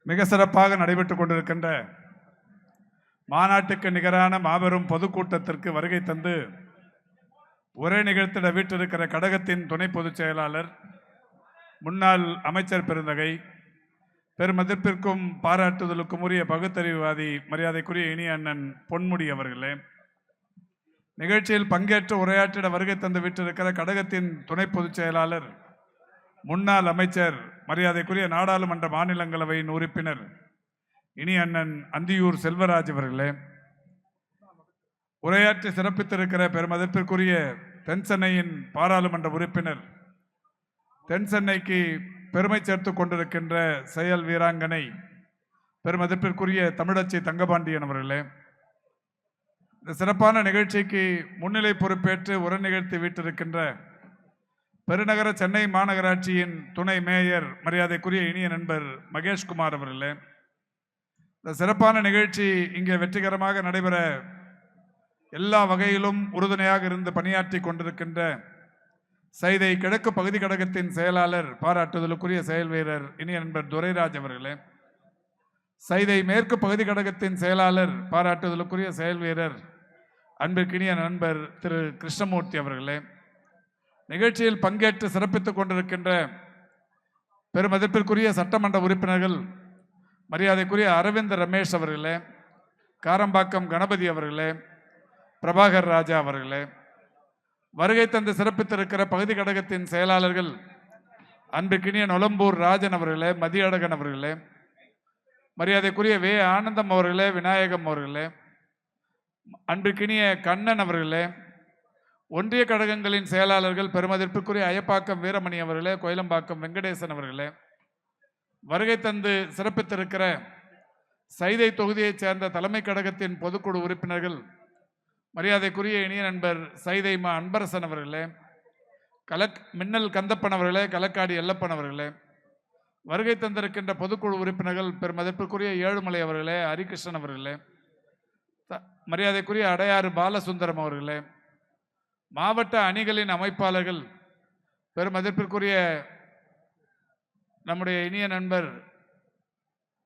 மிக சிறப்பாக நடைபெற்றுக் கொண்டிருக்கின்ற மாநாட்டுக்கு நிகரான மாபெரும் பொதுக்கூட்டத்திற்கு வருகை தந்து உரை நிகழ்த்திட வீட்டிருக்கிற கழகத்தின் துணை பொதுச் செயலாளர், முன்னாள் அமைச்சர் பெருந்தகை, பெருமதிப்பிற்கும் பாராட்டுதலுக்கும் உரிய பகுத்தறிவுவாதி மரியாதைக்குரிய இனிய அண்ணன் பொன்முடி அவர்களே, நிகழ்ச்சியில் பங்கேற்று உரையாற்றிட வருகை தந்து வீட்டிருக்கிற கழகத்தின் துணை பொதுச் செயலாளர், முன்னாள் அமைச்சர், மரியாதைக்குரிய நாடாளுமன்ற மாநிலங்களவையின் உறுப்பினர் இனி அண்ணன் அந்தியூர் செல்வராஜ் அவர்களே, உரையாற்றி சிறப்பித்திருக்கிற பெருமதிப்பிற்குரிய தென்சென்னையின் பாராளுமன்ற உறுப்பினர், தென்சென்னைக்கு பெருமை சேர்த்துக் கொண்டிருக்கின்ற செயல் வீராங்கனை பெருமதிப்பிற்குரிய தமிழச்சி தங்கபாண்டியன் அவர்களே, இந்த சிறப்பான நிகழ்ச்சிக்கு முன்னிலை பொறுப்பேற்று உரை நிகழ்த்தி வீட்டிருக்கின்ற பெருநகர சென்னை மாநகராட்சியின் துணை மேயர் மரியாதைக்குரிய இனிய நண்பர் மகேஷ்குமார் அவர்களே, இந்த சிறப்பான நிகழ்ச்சி இங்கே வெற்றிகரமாக நடைபெற எல்லா வகையிலும் உறுதுணையாக இருந்து பணியாற்றி கொண்டிருக்கின்ற சைதை கிழக்கு பகுதி கழகத்தின் செயலாளர், பாராட்டுதலுக்குரிய செயல் வீரர் இனிய நண்பர் துரைராஜ் அவர்களே, சைதை மேற்கு பகுதி கழகத்தின் செயலாளர், பாராட்டுதலுக்குரிய செயல் வீரர் அன்பிற்கினிய நண்பர் திரு கிருஷ்ணமூர்த்தி அவர்களே, நிகழ்ச்சியில் பங்கேற்று சிறப்பித்துக் கொண்டிருக்கின்ற பெருமதிப்பிற்குரிய சட்டமன்ற உறுப்பினர்கள் மரியாதைக்குரிய அரவிந்த் ரமேஷ் அவர்களே, காரம்பாக்கம் கணபதி அவர்களே, பிரபாகர் ராஜா அவர்களே, வருகை தந்து சிறப்பித்திருக்கிற பகுதி கழகத்தின் செயலாளர்கள் அன்பிற்கினிய நொலம்பூர் ராஜன் அவர்களே, மதியழகன் அவர்களே, மரியாதைக்குரிய வே ஆனந்தம் அவர்களே, விநாயகம் அவர்களே, அன்பிற்கினிய கண்ணன் அவர்களே, ஒன்றிய கழகங்களின் செயலாளர்கள் பெருமதிப்பிற்குரிய அயப்பாக்கம் வீரமணி அவர்களே, கோயிலம்பாக்கம் வெங்கடேசன் அவர்களே, வருகை தந்து சிறப்பித்திருக்கிற சைதை தொகுதியைச் சேர்ந்த தலைமை கழகத்தின் பொதுக்குழு உறுப்பினர்கள் மரியாதைக்குரிய இனிய நண்பர் சைதை மா அன்பரசன் அவர்களே, மின்னல் கந்தப்பன் அவர்களே, களக்காடி எல்லப்பன் அவர்களே, வருகை தந்திருக்கின்ற பொதுக்குழு உறுப்பினர்கள் பெருமதிப்பிற்குரிய ஏழுமலை அவர்களே, ஹரிகிருஷ்ணன் அவர்களே, மரியாதைக்குரிய அடையாறு பாலசுந்தரம் அவர்களே, மாவட்ட அணிகளின் அமைப்பாளர்கள் பெருமதிப்பிற்குரிய நம்முடைய இனிய நண்பர்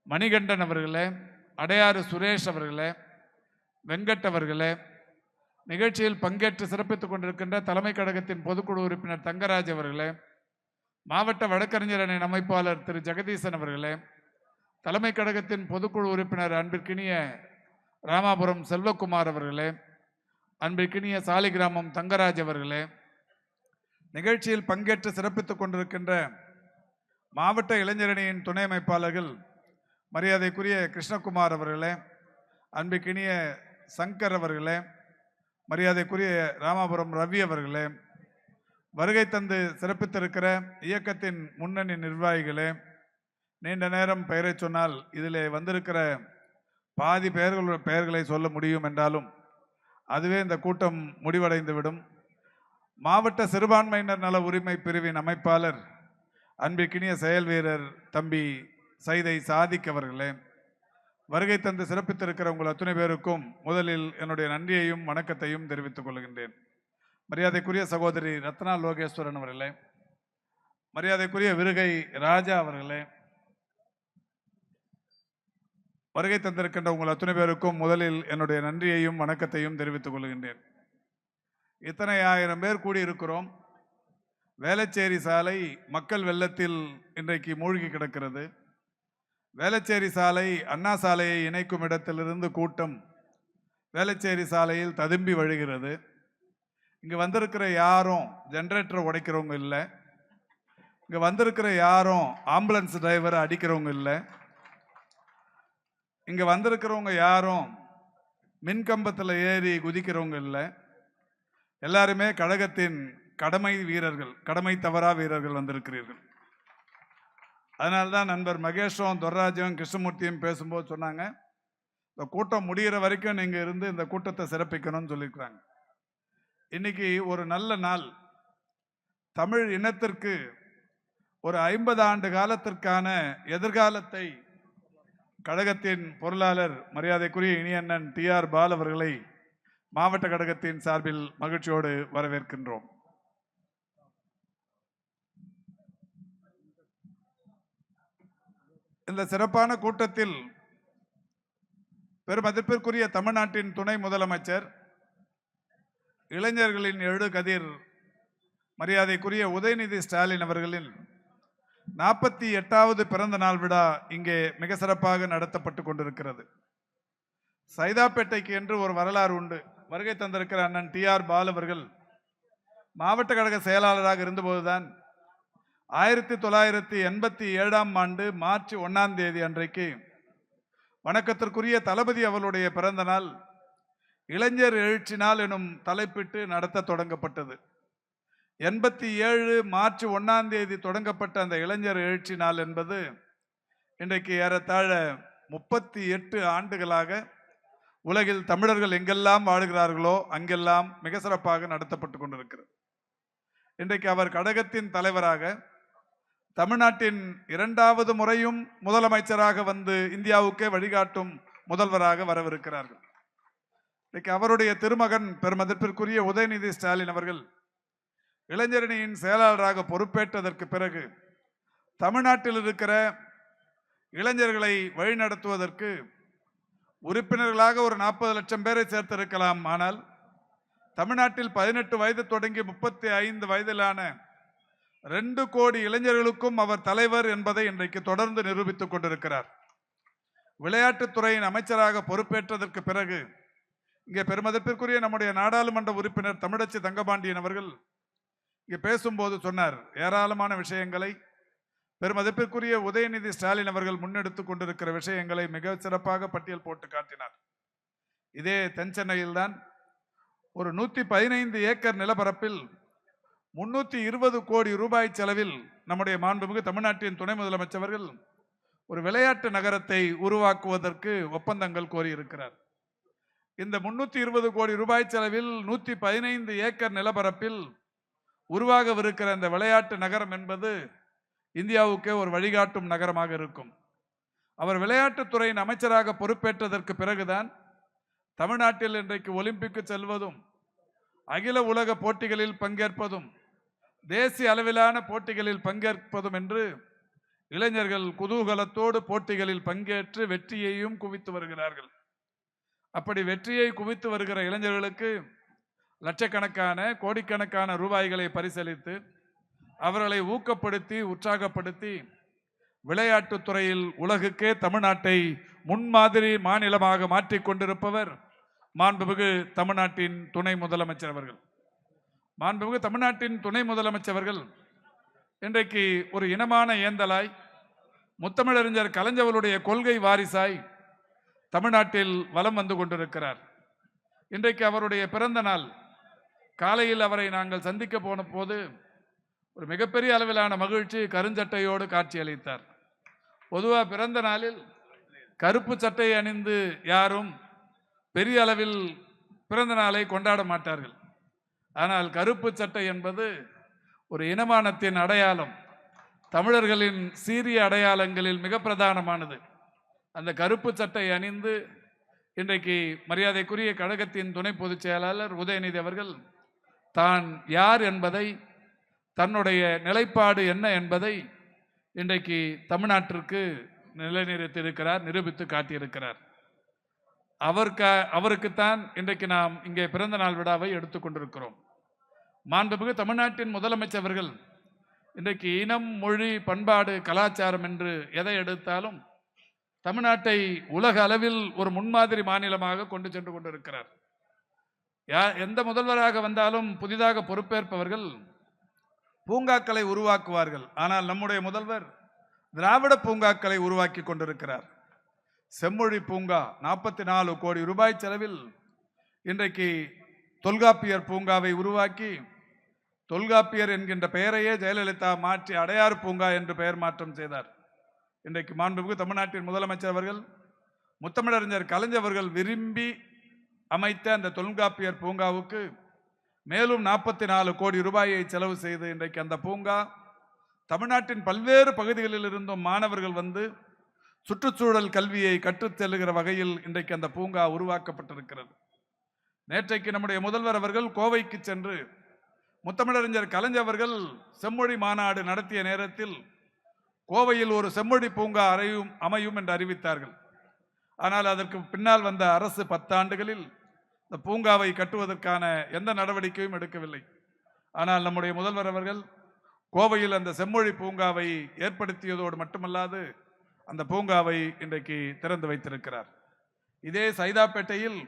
மணிகண்டன் அவர்களே, அடையாறு சுரேஷ் அவர்களே, வெங்கட் அவர்களே, நிகழ்ச்சியில் பங்கேற்று சிறப்பித்துக் கொண்டிருக்கின்ற தலைமை கழகத்தின் பொதுக்குழு உறுப்பினர் தங்கராஜ் அவர்களே, மாவட்ட வழக்கறிஞர் அணியின் அமைப்பாளர் திரு ஜெகதீசன் அவர்களே, தலைமை கழகத்தின் பொதுக்குழு உறுப்பினர் அன்பிற்கினிய ராமாபுரம் செல்வகுமார் அவர்களே, அன்பிற்கினிய சாலிகிராமம் தங்கராஜ் அவர்களே, நிகழ்ச்சியில் பங்கேற்று சிறப்பித்துக் கொண்டிருக்கின்ற மாவட்ட இளைஞரணியின் துணை அமைப்பாளர்கள் மரியாதைக்குரிய கிருஷ்ணகுமார் அவர்களே, அன்பிற்கினிய சங்கர் அவர்களே, மரியாதைக்குரிய ராமாபுரம் ரவி அவர்களே, வருகை தந்து சிறப்பித்திருக்கிற இயக்கத்தின் முன்னணி நிர்வாகிகளே, நீண்ட நேரம் பெயரை சொன்னால் இதில் வந்திருக்கிற பாதி பெயர்களை சொல்ல முடியும் என்றாலும் அதுவே இந்த கூட்டம் முடிவடைந்துவிடும். மாவட்ட சிறுபான்மையினர் நல உரிமை பிரிவின் அமைப்பாளர் அன்பிற்கினிய செயல் வீரர் தம்பி சைதை சாதிக் அவர்களே, வருகை தந்து சிறப்பித்திருக்கிற உங்கள் அத்துணை பேருக்கும் முதலில் என்னுடைய நன்றியையும் வணக்கத்தையும் தெரிவித்துக் கொள்கின்றேன். மரியாதைக்குரிய சகோதரி ரத்னா லோகேஸ்வரன் அவர்களே, மரியாதைக்குரிய விருகை ராஜா அவர்களே, வருகை தந்திருக்கின்ற உங்கள் அத்துணை பேருக்கும் முதலில் என்னுடைய நன்றியையும் வணக்கத்தையும் தெரிவித்துக் கொள்கின்றேன். இத்தனை ஆயிரம் பேர் கூடியிருக்கிறோம். வேளச்சேரி சாலை மக்கள் வெள்ளத்தில் இன்றைக்கு மூழ்கி கிடக்கிறது. வேளச்சேரி சாலை அண்ணா சாலையை இணைக்கும் இடத்திலிருந்து கூட்டம் வேளச்சேரி சாலையில் ததும்பி வழிகிறது. இங்கே வந்திருக்கிற யாரும் ஜென்ரேட்டரை உடைக்கிறவங்க இல்லை, இங்கே வந்திருக்கிற யாரும் ஆம்புலன்ஸ் டிரைவரை அடிக்கிறவங்க இல்லை, இங்கே வந்திருக்கிறவங்க யாரும் மின்கம்பத்தில் ஏறி குதிக்கிறவங்க இல்லை. எல்லாருமே கழகத்தின் கடமை வீரர்கள், கடமை தவறா வீரர்கள் வந்திருக்கிறீர்கள். அதனால்தான் நண்பர் மகேஷும் துரைராஜும் கிருஷ்ணமூர்த்தியும் பேசும்போது சொன்னாங்க, இந்த கூட்டம் முடிகிற வரைக்கும் நீங்கள் இருந்து இந்த கூட்டத்தை சிறப்பிக்கணும்னு சொல்லியிருக்கிறாங்க. இன்னைக்கு ஒரு நல்ல நாள். தமிழ் இனத்திற்கு ஒரு 50 ஆண்டு காலத்திற்கான எதிர்காலத்தை கழகத்தின் பொருளாளர் மரியாதைக்குரிய இனியண்ணன் டி.ஆர். பால் அவர்களை மாவட்ட கழகத்தின் சார்பில் மகிழ்ச்சியோடு வரவேற்கின்றோம். இந்த சிறப்பான கூட்டத்தில் பெருமதிப்பிற்குரிய தமிழ்நாட்டின் துணை முதலமைச்சர், இளைஞர்களின் எழு கதிர் மரியாதைக்குரிய உதயநிதி ஸ்டாலின் அவர்களின் 48வது பிறந்த நாள் விழா இங்கே மிக சிறப்பாக நடத்தப்பட்டு கொண்டிருக்கிறது. சைதாப்பேட்டைக்கு என்று ஒரு வரலாறு உண்டு. வருகை தந்திருக்கிற அண்ணன் TR பாலு அவர்கள் மாவட்ட கழக செயலாளராக இருந்தபோதுதான் 1987ஆம் ஆண்டு மார்ச் 1ஆம் தேதி அன்றைக்கு வணக்கத்திற்குரிய தளபதி அவர்களுடைய பிறந்த நாள் இளைஞர் எழுச்சி நாள் எனும் தலைப்பிட்டு நடத்த தொடங்கப்பட்டது. 87 மார்ச் 1ஆம் தேதி தொடங்கப்பட்ட அந்த இளைஞர் எழுச்சி நாள் என்பது இன்றைக்கு ஏறத்தாழ 38 ஆண்டுகளாக உலகில் தமிழர்கள் எங்கெல்லாம் வாழ்கிறார்களோ அங்கெல்லாம் மிக சிறப்பாக நடத்தப்பட்டு கொண்டிருக்கிறது. இன்றைக்கு அவர் கழகத்தின் தலைவராக, தமிழ்நாட்டின் 2வது முறையும் முதலமைச்சராக வந்து இந்தியாவுக்கே வழிகாட்டும் முதல்வராக வரவிருக்கிறார்கள். இன்றைக்கு அவருடைய திருமகன் பெருமதிப்பிற்குரிய உதயநிதி ஸ்டாலின் அவர்கள் இளைஞரணியின் செயலாளராக பொறுப்பேற்றதற்கு பிறகு தமிழ்நாட்டில் இருக்கிற இளைஞர்களை வழிநடத்துவதற்கு உறுப்பினர்களாக ஒரு 40 லட்சம் பேரை சேர்த்திருக்கலாம். ஆனால் தமிழ்நாட்டில் 18 வயது தொடங்கி 35 வயதிலான 2 கோடி இளைஞர்களுக்கும் அவர் தலைவர் என்பதை இன்றைக்கு தொடர்ந்து நிரூபித்துக் கொண்டிருக்கிறார். விளையாட்டுத்துறையின் அமைச்சராக பொறுப்பேற்றதற்கு பிறகு இங்கே பெருமதிப்பிற்குரிய நம்முடைய நாடாளுமன்ற உறுப்பினர் தமிழச்சி தங்கபாண்டியன் அவர்கள் இங்கே பேசும்போது சொன்னார், ஏராளமான விஷயங்களை பெருமதிப்பிற்குரிய உதயநிதி ஸ்டாலின் அவர்கள் முன்னெடுத்துக் கொண்டிருக்கிற விஷயங்களை மிக சிறப்பாக பட்டியல் போட்டு காட்டினார். இதே தென்சென்னையில் தான் ஒரு 115 ஏக்கர் நிலப்பரப்பில் 320 கோடி ரூபாய் செலவில் நம்முடைய மாண்புமிகு தமிழ்நாட்டின் துணை முதலமைச்சர்கள் ஒரு விளையாட்டு நகரத்தை உருவாக்குவதற்கு ஒப்பந்தங்கள் கோரியிருக்கிறார். இந்த 320 கோடி ரூபாய் செலவில் 115 ஏக்கர் நிலப்பரப்பில் உருவாகவிருக்கிற இந்த விளையாட்டு நகரம் என்பது இந்தியாவுக்கே ஒரு வழிகாட்டும் நகரமாக இருக்கும். அவர் விளையாட்டுத்துறையின் அமைச்சராக பொறுப்பேற்றதற்கு பிறகுதான் தமிழ்நாட்டில் இன்றைக்கு ஒலிம்பிக்கு செல்வதும், அகில உலக போட்டிகளில் பங்கேற்பதும், தேசிய அளவிலான போட்டிகளில் பங்கேற்பதும் என்று இளைஞர்கள் குதூகலத்தோடு போட்டிகளில் பங்கேற்று வெற்றியையும் குவித்து வருகிறார்கள். அப்படி வெற்றியை குவித்து வருகிற இளைஞர்களுக்கு லட்சக்கணக்கான கோடிக்கணக்கான ரூபாய்களை பரிசளித்து அவர்களை ஊக்கப்படுத்தி உற்சாகப்படுத்தி விளையாட்டுத்துறையில் உலகுக்கே தமிழ்நாட்டை முன்மாதிரி மாநிலமாக மாற்றிக் கொண்டிருப்பவர் மாண்புமிகு தமிழ்நாட்டின் துணை முதலமைச்சர் அவர்கள். மாண்புமிகு தமிழ்நாட்டின் துணை முதலமைச்சர் அவர்கள் இன்றைக்கு ஒரு இனமான ஏந்தலாய், முத்தமிழறிஞர் கலைஞர்களுடைய கொள்கை வாரிசாய் தமிழ்நாட்டில் வலம் வந்து கொண்டிருக்கிறார். இன்றைக்கு அவருடைய பிறந்த நாள். காலையில் அவரை நாங்கள் சந்திக்க போன போது ஒரு மிகப்பெரிய அளவிலான மகிழ்ச்சி, கருஞ்சட்டையோடு காட்சி அளித்தார். பொதுவாக பிறந்த நாளில் கருப்பு சட்டை அணிந்து யாரும் பெரிய அளவில் பிறந்த நாளை கொண்டாட மாட்டார்கள். ஆனால் கருப்பு சட்டை என்பது ஒரு இனமானத்தின் அடையாளம், தமிழர்களின் சீரிய அடையாளங்களில் மிக பிரதானமானது. அந்த கருப்பு சட்டை அணிந்து இன்றைக்கு மரியாதைக்குரிய கழகத்தின் துணை பொதுச் செயலாளர் உதயநிதி அவர்கள் தான் யார் என்பதை, தன்னுடைய நிலைப்பாடு என்ன என்பதை இன்றைக்கு தமிழ்நாட்டிற்கு நிலைநிறுத்தியிருக்கிறார், நிரூபித்து காட்டியிருக்கிறார். அவருக்குத்தான் இன்றைக்கு நாம் இங்கே பிறந்த நாள் விழாவை எடுத்துக்கொண்டிருக்கிறோம். மாண்புமிகு தமிழ்நாட்டின் முதலமைச்சர் அவர்கள் இன்றைக்கு இனம், மொழி, பண்பாடு, கலாச்சாரம் என்று எதை எடுத்தாலும் தமிழ்நாட்டை உலக அளவில் ஒரு முன்மாதிரி மாநிலமாக கொண்டு சென்று கொண்டிருக்கிறார். எந்த முதல்வராக வந்தாலும் புதிதாக பொறுப்பேற்பவர்கள் பூங்காக்களை உருவாக்குவார்கள். ஆனால் நம்முடைய முதல்வர் திராவிட பூங்காக்களை உருவாக்கி கொண்டிருக்கிறார். செம்மொழி பூங்கா 44 கோடி ரூபாய் செலவில் இன்றைக்கு தொல்காப்பியர் பூங்காவை உருவாக்கி, தொல்காப்பியர் என்கின்ற பெயரையே ஜெயலலிதா மாற்றி அடையாறு பூங்கா என்று பெயர் மாற்றம் செய்தார். இன்றைக்கு மாண்புமிகு தமிழ்நாட்டின் முதலமைச்சர் அவர்கள், முத்தமிழறிஞர் கலைஞர் அவர்கள் விரும்பி அமைத்த அந்த தொல்காப்பியர் பூங்காவுக்கு மேலும் 44 கோடி ரூபாயை செலவு செய்து இன்றைக்கு அந்த பூங்கா தமிழ்நாட்டின் பல்வேறு பகுதிகளில் இருந்தும் மாணவர்கள் வந்து சுற்றுச்சூழல் கல்வியை கற்றுச் செல்லுகிற வகையில் இன்றைக்கு அந்த பூங்கா உருவாக்கப்பட்டிருக்கிறது. நேற்றைக்கு நம்முடைய முதல்வர் அவர்கள் கோவைக்கு சென்று முத்தமிழறிஞர் கலைஞர் அவர்கள் செம்மொழி மாநாடு நடத்திய நேரத்தில் கோவையில் ஒரு செம்மொழி பூங்கா அமையும் என்று அறிவித்தார்கள். ஆனால் அதற்கு பின்னால் வந்த அரசு 10 ஆண்டுகளில் இந்த பூங்காவை கட்டுவதற்கான எந்த நடவடிக்கையும் எடுக்கவில்லை. ஆனால் நம்முடைய முதல்வர் அவர்கள் கோவையில் அந்த செம்மொழி பூங்காவை ஏற்படுத்தியதோடு மட்டுமல்லாது அந்த பூங்காவை இன்றைக்கு திறந்து வைத்திருக்கிறார். இதே சைதாப்பேட்டையில்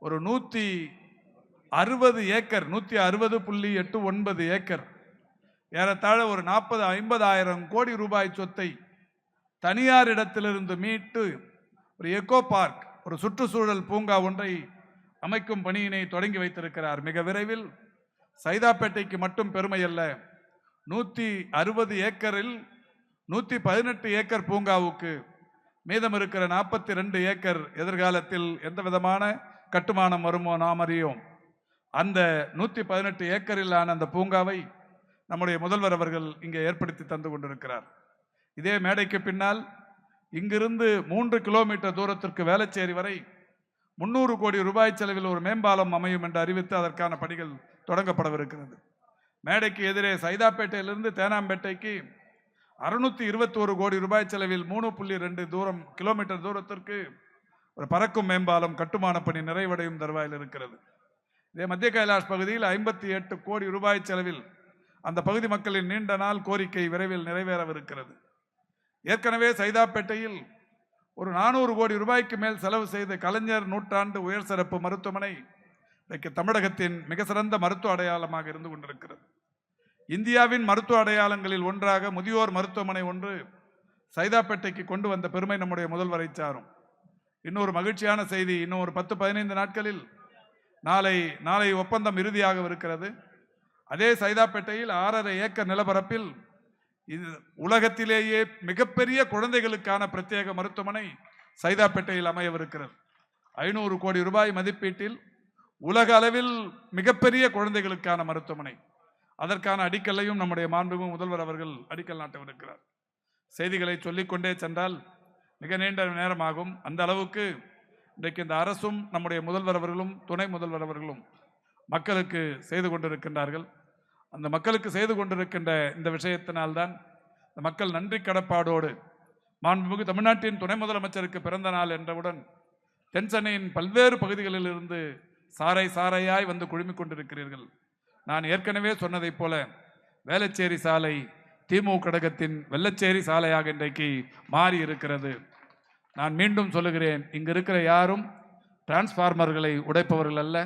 ஒரு 160 ஏக்கர் 160.89 ஏக்கர் ஏறத்தாழ ஒரு 40-50 கோடி ரூபாய் சொத்தை தனியார் இடத்திலிருந்து மீட்டு ஒரு எக்கோ பார்க், ஒரு சுற்றுச்சூழல் பூங்கா ஒன்றை அமைக்கும் பணியினை தொடங்கி வைத்திருக்கிறார். மிக விரைவில் சைதாப்பேட்டைக்கு மட்டும் பெருமை அல்ல, 160 ஏக்கரில் 118 ஏக்கர் பூங்காவுக்கு மீதம் இருக்கிற 42 ஏக்கர் எதிர்காலத்தில் எந்த விதமான கட்டுமானம் வருமோ நாம் அறியோம். அந்த 118 ஏக்கரிலான அந்த பூங்காவை நம்முடைய முதல்வர் அவர்கள் இங்கே ஏற்படுத்தி தந்து கொண்டிருக்கிறார். இதே மேடைக்கு பின்னால் இங்கிருந்து 3 கிலோமீட்டர் தூரத்திற்கு வேளச்சேரி வரை 300 கோடி ரூபாய் செலவில் ஒரு மேம்பாலம் அமையும் என்று அறிவித்து அதற்கான பணிகள் தொடங்கப்படவிருக்கிறது. மேடைக்கு எதிரே சைதாப்பேட்டையிலிருந்து தேனாம்பேட்டைக்கு 621 கோடி ரூபாய் செலவில் 3.2 கிலோமீட்டர் தூரத்திற்கு ஒரு பறக்கும் மேம்பாலம் கட்டுமான பணி நிறைவடையும் தருவாயில் இருக்கிறது. இதே மத்திய கைலாஷ் பகுதியில் 58 கோடி ரூபாய் செலவில் அந்த பகுதி மக்களின் நீண்ட நாள் கோரிக்கை விரைவில் நிறைவேறவிருக்கிறது. ஏற்கனவே சைதாப்பேட்டையில் ஒரு 400 கோடி ரூபாய்க்கு மேல் செலவு செய்த கலைஞர் நூற்றாண்டு உயர் சிறப்பு மருத்துவமனை இன்றைக்கு தமிழகத்தின் மிக சிறந்த மருத்துவ அடையாளமாக இருந்து கொண்டிருக்கிறது. இந்தியாவின் மருத்துவ அடையாளங்களில் ஒன்றாக முதியோர் மருத்துவமனை ஒன்று சைதாப்பேட்டைக்கு கொண்டு வந்த பெருமை நம்முடைய முதல்வரை சாரும். இன்னொரு மகிழ்ச்சியான செய்தி, இன்னும் ஒரு 10-15 நாட்களில் நாளை ஒப்பந்தம் இறுதியாக இருக்கிறது. அதே சைதாப்பேட்டையில் 6.5 ஏக்கர் நிலப்பரப்பில் இது உலகத்திலேயே மிகப்பெரிய குழந்தைகளுக்கான பிரத்யேக மருத்துவமனை சைதாப்பேட்டையில் அமையவிருக்கிறது. 500 கோடி ரூபாய் மதிப்பீட்டில் உலக அளவில் மிகப்பெரிய குழந்தைகளுக்கான மருத்துவமனை. அதற்கான அடிக்கல்லையும் நம்முடைய மாண்புமிகு முதல்வர் அவர்கள் அடிக்கல் நாட்டவிருக்கிறார். செய்திகளை சொல்லிக்கொண்டே சென்றால் மிக நீண்ட நேரமாகும். அந்த அளவுக்கு இன்றைக்கு இந்த அரசும் நம்முடைய முதல்வர் அவர்களும் துணை முதல்வர் அவர்களும் மக்களுக்கு செய்து கொண்டிருக்கின்றார்கள். அந்த மக்களுக்கு செய்து கொண்டிருக்கின்ற இந்த விஷயத்தினால்தான் இந்த மக்கள் நன்றி கடப்பாடோடு மாண்புமிகு தமிழ்நாட்டின் துணை முதலமைச்சருக்கு பிறந்த நாள் என்றவுடன் தென் சென்னையின் பல்வேறு பகுதிகளில் இருந்து சாரையாய் வந்து குழுமிக் கொண்டிருக்கிறீர்கள். நான் ஏற்கனவே சொன்னதைப் போல வேளச்சேரி சாலை திமுக கழகத்தின் வெள்ளச்சேரி சாலையாக இன்றைக்கு மாறி இருக்கிறது. நான் மீண்டும் சொல்லுகிறேன், இங்கு இருக்கிற யாரும் டிரான்ஸ்பார்மர்களை உடைப்பவர்கள் அல்ல,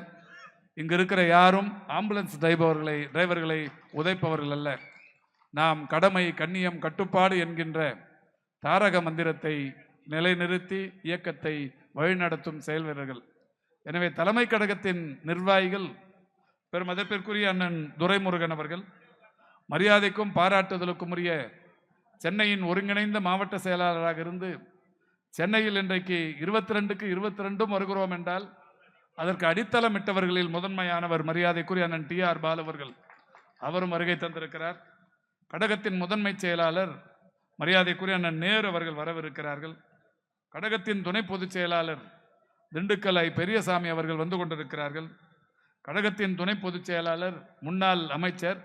இங்கு இருக்கிற யாரும் ஆம்புலன்ஸ் டிரைவர்களை உதைப்பவர்கள் அல்ல. நாம் கடமை, கண்ணியம், கட்டுப்பாடு என்கின்ற தாரக மந்திரத்தை நிலைநிறுத்தி இயக்கத்தை வழிநடத்தும் செயல் வீரர்கள். எனவே தலைமை கழகத்தின் நிர்வாகிகள் பெருமதிப்பிற்குரிய அண்ணன் துரைமுருகன் அவர்கள், மரியாதைக்கும் பாராட்டுதலுக்கும் உரிய சென்னையின் ஒருங்கிணைந்த மாவட்ட செயலாளராக இருந்து சென்னையில் இன்றைக்கு 22க்கு 22 வருகிறோம் என்றால் அதற்கு அடித்தளமிட்டவர்களில் முதன்மையானவர் மரியாதைக்குரிய அண்ணன் TR பாலு அவர்கள். அவரும் வருகை தந்திருக்கிறார். கழகத்தின் முதன்மை செயலாளர் மரியாதைக்குரிய அண்ணன் நேரு அவர்கள் வரவிருக்கிறார்கள். கழகத்தின் துணை பொதுச் செயலாளர் திண்டுக்கல் பெரியசாமி அவர்கள் வந்து கொண்டிருக்கிறார்கள். கழகத்தின் துணை பொதுச் செயலாளர் முன்னாள் அமைச்சர்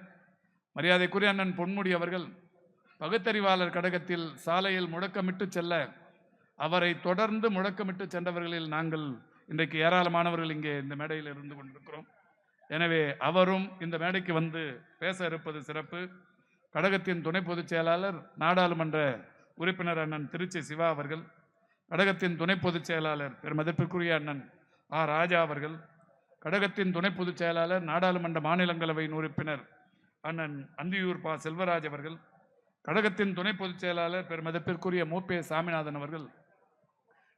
மரியாதைக்குரிய அண்ணன் பொன்முடி அவர்கள் பகுத்தறிவாளர் கழகத்தில் சாலையில் முழக்கமிட்டு செல்ல அவரை தொடர்ந்து முழக்கமிட்டு சென்றவர்களில் நாங்கள் இன்றைக்கு ஏராளமானவர்கள் இங்கே இந்த மேடையில் இருந்து கொண்டிருக்கிறோம். எனவே அவரும் இந்த மேடைக்கு வந்து பேச இருப்பது சிறப்பு. கழகத்தின் துணை பொதுச் செயலாளர் நாடாளுமன்ற உறுப்பினர் அண்ணன் திருச்சி சிவா அவர்கள், கழகத்தின் துணை பொதுச் செயலாளர் பெருமதிப்பிற்குரிய அண்ணன் ராஜா அவர்கள், கழகத்தின் துணை பொதுச் செயலாளர் நாடாளுமன்ற மாநிலங்களவை உறுப்பினர் அண்ணன் அந்தியூர் செல்வராஜ் அவர்கள், கழகத்தின் துணை பொதுச் செயலாளர் பெருமதிப்பிற்குரிய மூப்பே சாமிநாதன் அவர்கள்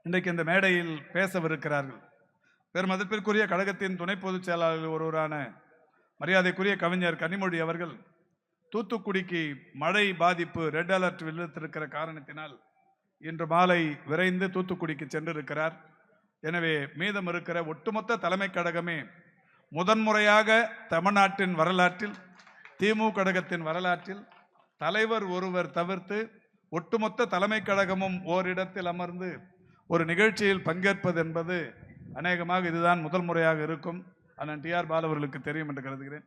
இன்றைக்கு இந்த மேடையில் பேசவிருக்கிறார்கள். பெருமதிப்பிற்குரிய கழகத்தின் துணை பொதுச் செயலாளர்கள் ஒருவரான மரியாதைக்குரிய கவிஞர் கனிமொழி அவர்கள் தூத்துக்குடிக்கு மழை பாதிப்பு ரெட் அலர்ட் விழுத்திருக்கிற காரணத்தினால் இன்று மாலை விரைந்து தூத்துக்குடிக்கு சென்றிருக்கிறார். எனவே மீதம் இருக்கிற ஒட்டுமொத்த தலைமை கழகமே முதன்முறையாக தமிழ்நாட்டின் வரலாற்றில் திமுக கழகத்தின் வரலாற்றில் தலைவர் ஒருவர் தவிர்த்து ஒட்டுமொத்த தலைமை கழகமும் ஓரிடத்தில் அமர்ந்து ஒரு நிகழ்ச்சியில் பங்கேற்பது என்பது அநேகமாக இதுதான் முதல் முறையாக இருக்கும். அண்ணன் TR பாலு அவர்களுக்கு தெரியும் என்று கருதுகிறேன்.